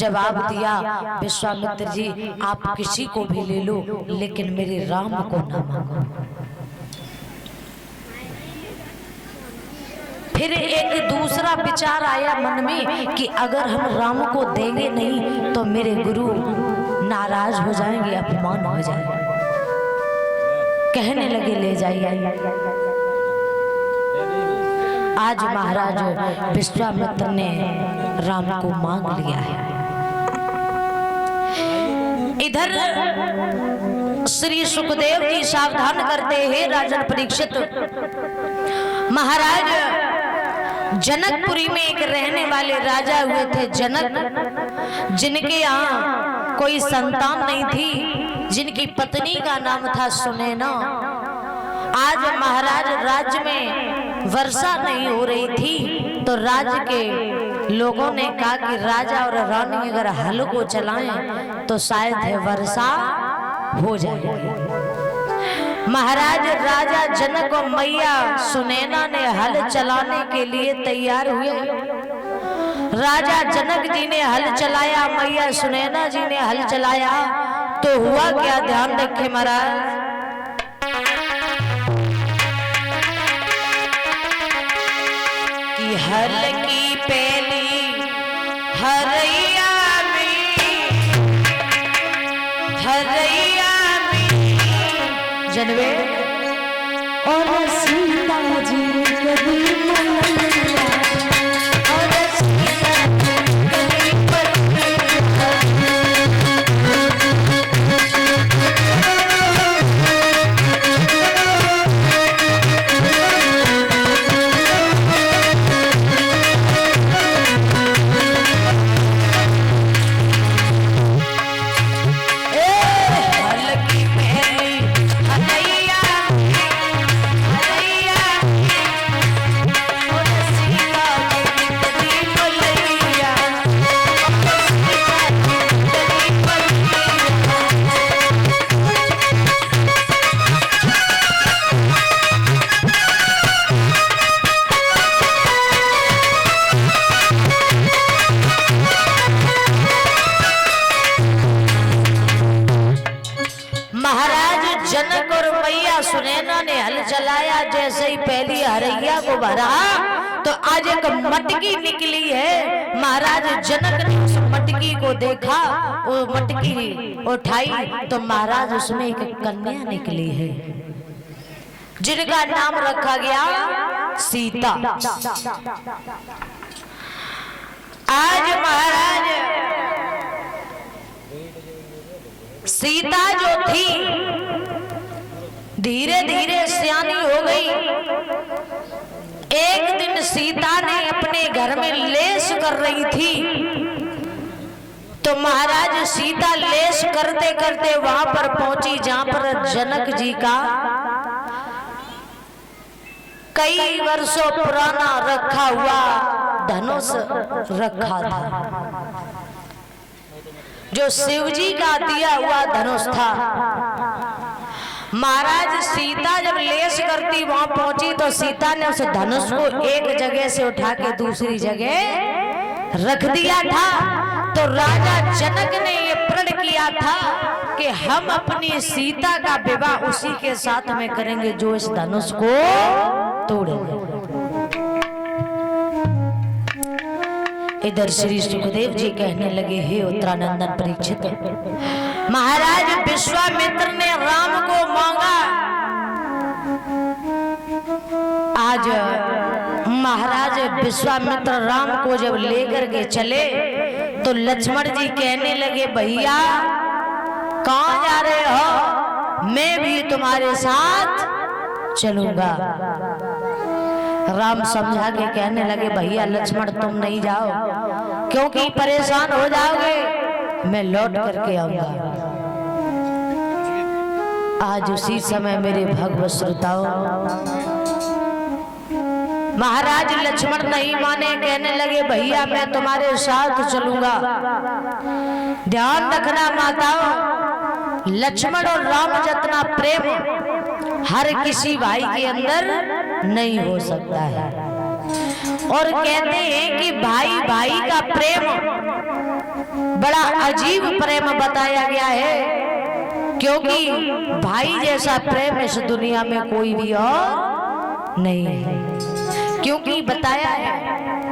जवाब दिया, विश्वामित्र जी आप किसी को भी ले लो लेकिन मेरे राम को ना मांगो। फिर एक दूसरा विचार आया मन में कि अगर हम राम को देंगे नहीं तो मेरे गुरु नाराज हो जाएंगे, अपमान हो जाएगा। कहने लगे ले जाइए। आज महाराज विश्वामित्र ने राम को मांग लिया है। इधर श्री सुखदेव जी सावधान करते हैं, राजन परीक्षित महाराज जनकपुरी में एक रहने वाले राजा हुए थे जनक, जिनके यहाँ कोई संतान नहीं थी, जिनकी पत्नी का नाम था सुनैना। आज महाराज राज्य में वर्षा नहीं हो रही थी तो राज्य के लोगों ने कहा कि राजा और रानी अगर हल को चलाएं तो शायद वर्षा हो जाएगी। महाराज राजा जनक और मैया सुनैना ने हल चलाने के लिए तैयार हुए। राजा जनक जी ने हल चलाया, मैया सुनैना जी ने हल चलाया, तो हुआ क्या, ध्यान रखे महाराज। कि हल की पहली हरैया जनवे और सीता जी कभी मनैया और सीता कभी सुनैना ने हल चलाया। जैसे ही पहली हरैया को भरा तो आज एक मटकी निकली है। महाराज जनक ने उस मटकी को देखा, वो मटकी उठाई तो महाराज उसमें एक कन्या निकली है जिनका नाम रखा गया सीता। आज महाराज सीता जो थी धीरे धीरे सियानी हो गई। एक दिन सीता ने अपने घर में लेस कर रही थी तो महाराज सीता लेस करते करते वहां पर पहुंची जहां पर जनक जी का कई वर्षों पुराना रखा हुआ धनुष रखा था, जो शिव जी का दिया हुआ धनुष था। महाराज सीता जब लेस करती वहां पहुंची तो सीता ने उस धनुष को एक जगह से उठा के दूसरी जगह रख दिया था। तो राजा जनक ने ये प्रण किया था कि हम अपनी सीता का विवाह उसी के साथ में करेंगे जो इस धनुष को तोड़ेगा। इधर श्री सुखदेव जी कहने लगे, हे उत्तरानंदन परीक्षित, महाराज विश्वामित्र ने राम को मांगा। आज महाराज विश्वामित्र राम को जब लेकर के चले तो लक्ष्मण जी कहने लगे, भैया कहाँ जा रहे हो, मैं भी तुम्हारे साथ चलूंगा। राम समझा के कहने लगे, भैया लक्ष्मण तुम नहीं जाओ क्योंकि परेशान हो जाओगे, मैं लौट करके आऊंगा। आज उसी समय मेरे भगवत श्रोताओं महाराज लक्ष्मण नहीं माने, कहने लगे भैया मैं तुम्हारे साथ चलूंगा। ध्यान रखना माताओं, लक्ष्मण और राम जितना प्रेम हर किसी भाई के अंदर नहीं हो सकता है। और कहते हैं कि भाई भाई का प्रेम बड़ा अजीब प्रेम बताया गया है, क्योंकि भाई जैसा प्रेम इस दुनिया में कोई भी और नहीं है। क्योंकि बताया है